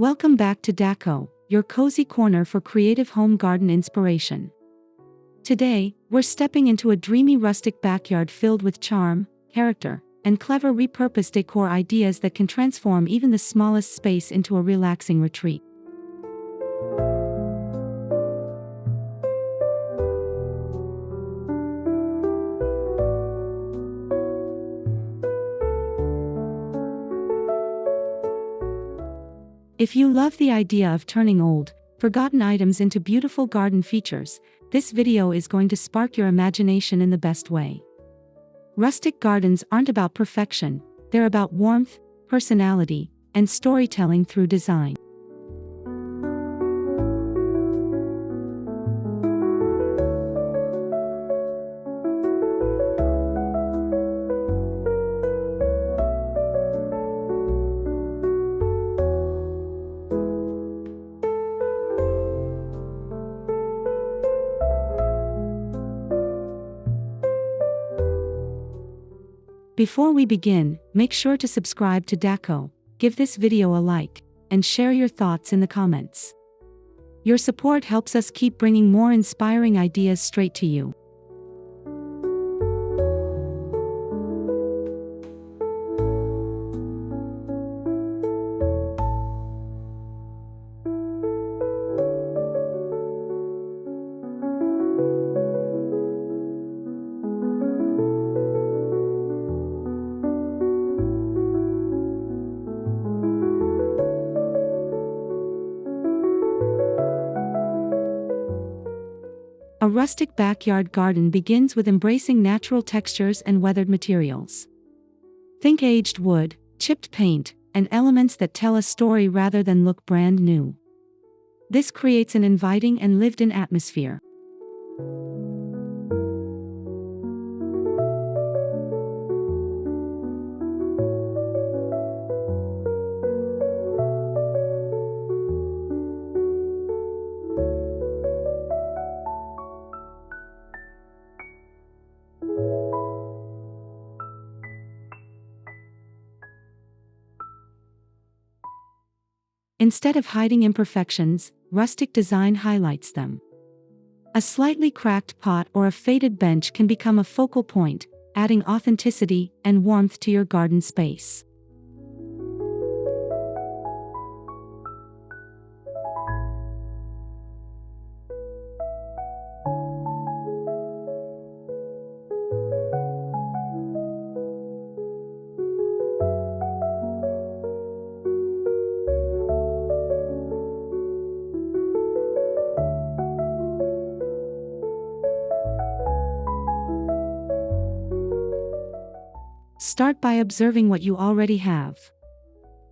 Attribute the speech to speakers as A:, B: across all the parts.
A: Welcome back to Daco, your cozy corner for creative home garden inspiration. Today, we're stepping into a dreamy rustic backyard filled with charm, character, and clever repurposed decor ideas that can transform even the smallest space into a relaxing retreat. If you love the idea of turning old, forgotten items into beautiful garden features, this video is going to spark your imagination in the best way. Rustic gardens aren't about perfection, they're about warmth, personality, and storytelling through design. Before we begin, make sure to subscribe to Daco, give this video a like, and share your thoughts in the comments. Your support helps us keep bringing more inspiring ideas straight to you. A rustic backyard garden begins with embracing natural textures and weathered materials. Think aged wood, chipped paint, and elements that tell a story rather than look brand new. This creates an inviting and lived-in atmosphere. Instead of hiding imperfections, rustic design highlights them. A slightly cracked pot or a faded bench can become a focal point, adding authenticity and warmth to your garden space. Start by observing what you already have.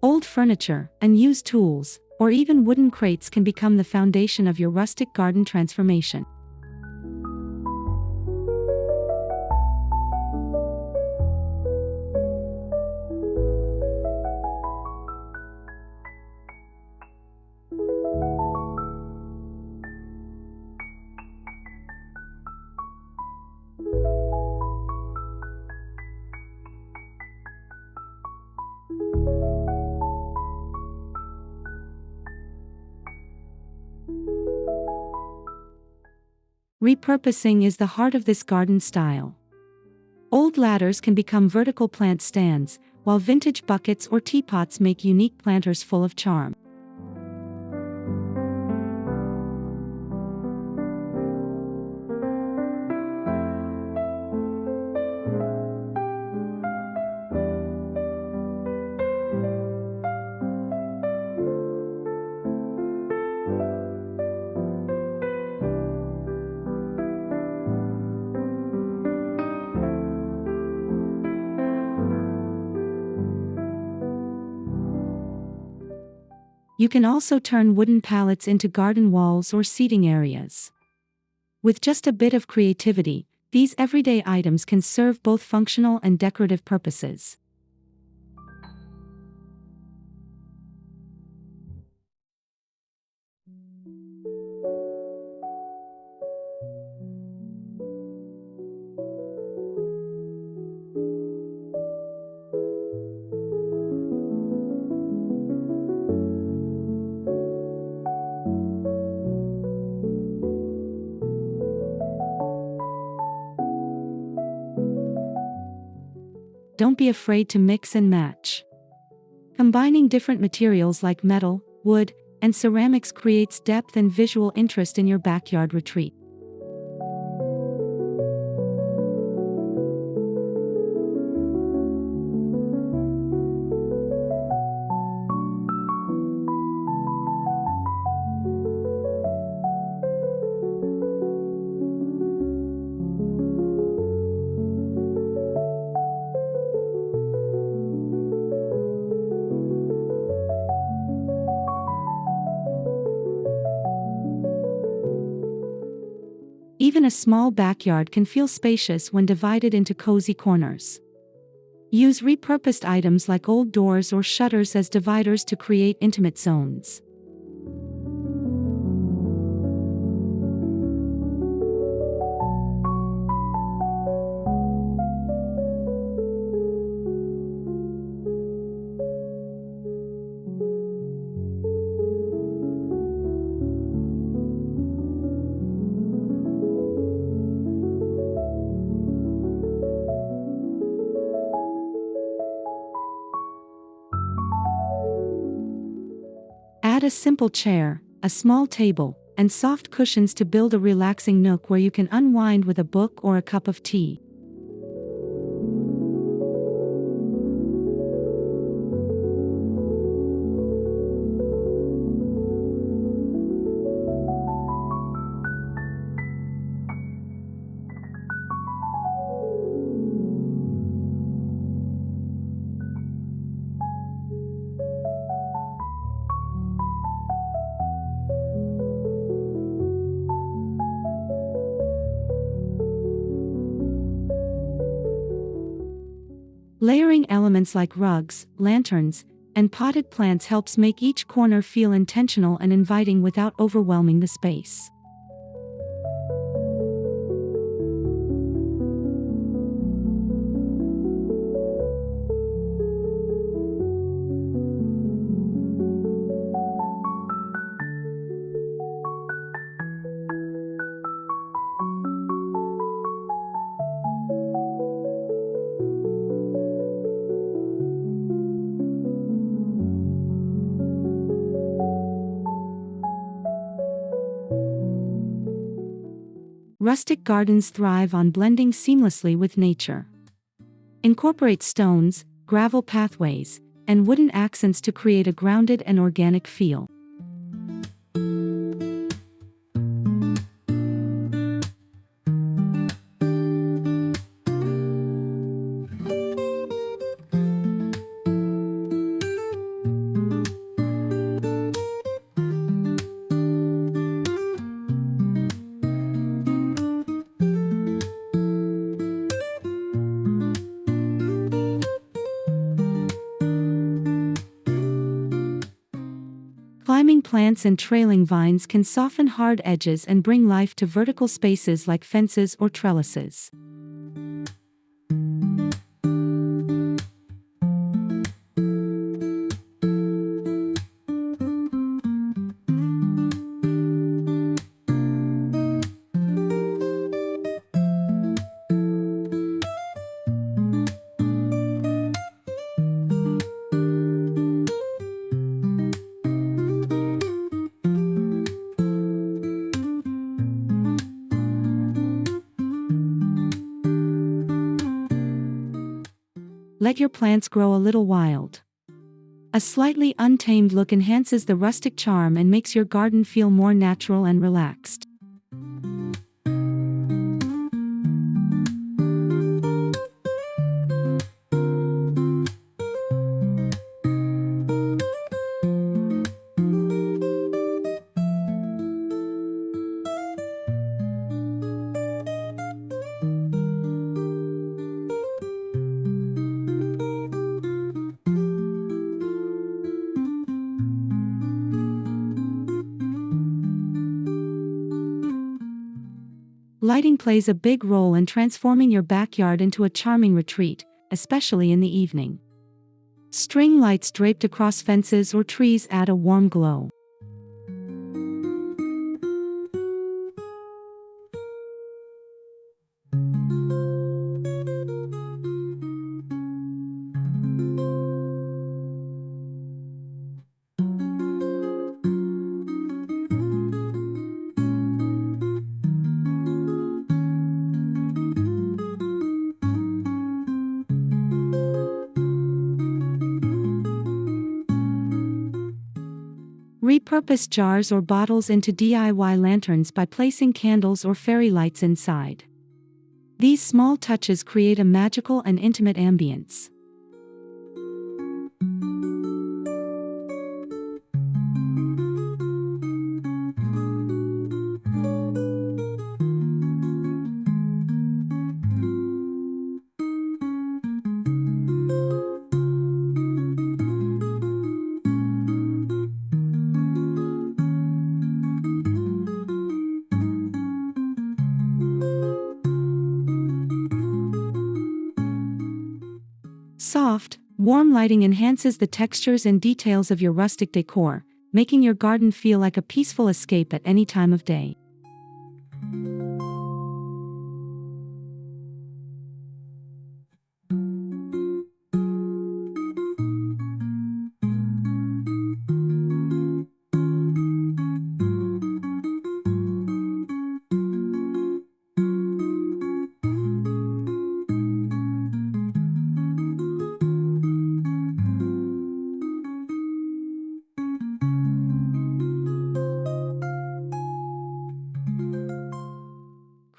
A: Old furniture, unused tools, or even wooden crates can become the foundation of your rustic garden transformation. Repurposing is the heart of this garden style. Old ladders can become vertical plant stands, while vintage buckets or teapots make unique planters full of charm. You can also turn wooden pallets into garden walls or seating areas. With just a bit of creativity, these everyday items can serve both functional and decorative purposes. don't be afraid to mix and match. Combining different materials like metal, wood, and ceramics creates depth and visual interest in your backyard retreat. Even a small backyard can feel spacious when divided into cozy corners. Use repurposed items like old doors or shutters as dividers to create intimate zones. Add a simple chair, a small table, and soft cushions to build a relaxing nook where you can unwind with a book or a cup of tea. Layering elements like rugs, lanterns, and potted plants helps make each corner feel intentional and inviting without overwhelming the space. Rustic gardens thrive on blending seamlessly with nature. Incorporate stones, gravel pathways, and wooden accents to create a grounded and organic feel. Climbing plants and trailing vines can soften hard edges and bring life to vertical spaces like fences or trellises. Let your plants grow a little wild. A slightly untamed look enhances the rustic charm and makes your garden feel more natural and relaxed. Lighting plays a big role in transforming your backyard into a charming retreat, especially in the evening. String lights draped across fences or trees add a warm glow. Repurpose jars or bottles into DIY lanterns by placing candles or fairy lights inside. These small touches create a magical and intimate ambience. Soft, warm lighting enhances the textures and details of your rustic decor, making your garden feel like a peaceful escape at any time of day.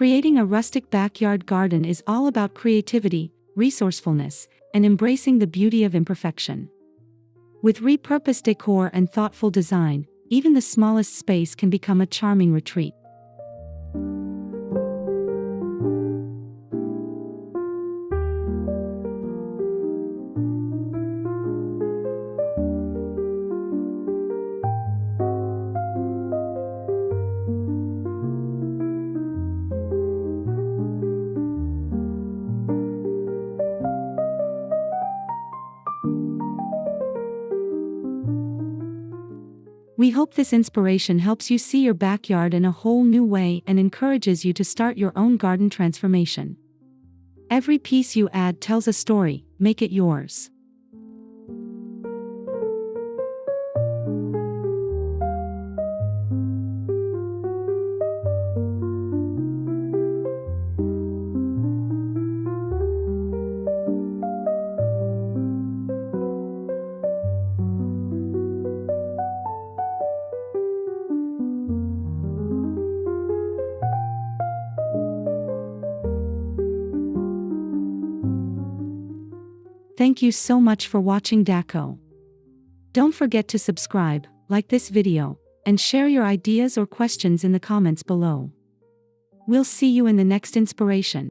A: Creating a rustic backyard garden is all about creativity, resourcefulness, and embracing the beauty of imperfection. With repurposed decor and thoughtful design, even the smallest space can become a charming retreat. We hope this inspiration helps you see your backyard in a whole new way and encourages you to start your own garden transformation. Every piece you add tells a story, make it yours. Thank you so much for watching Daco. Don't forget to subscribe, like this video, and share your ideas or questions in the comments below. We'll see you in the next inspiration.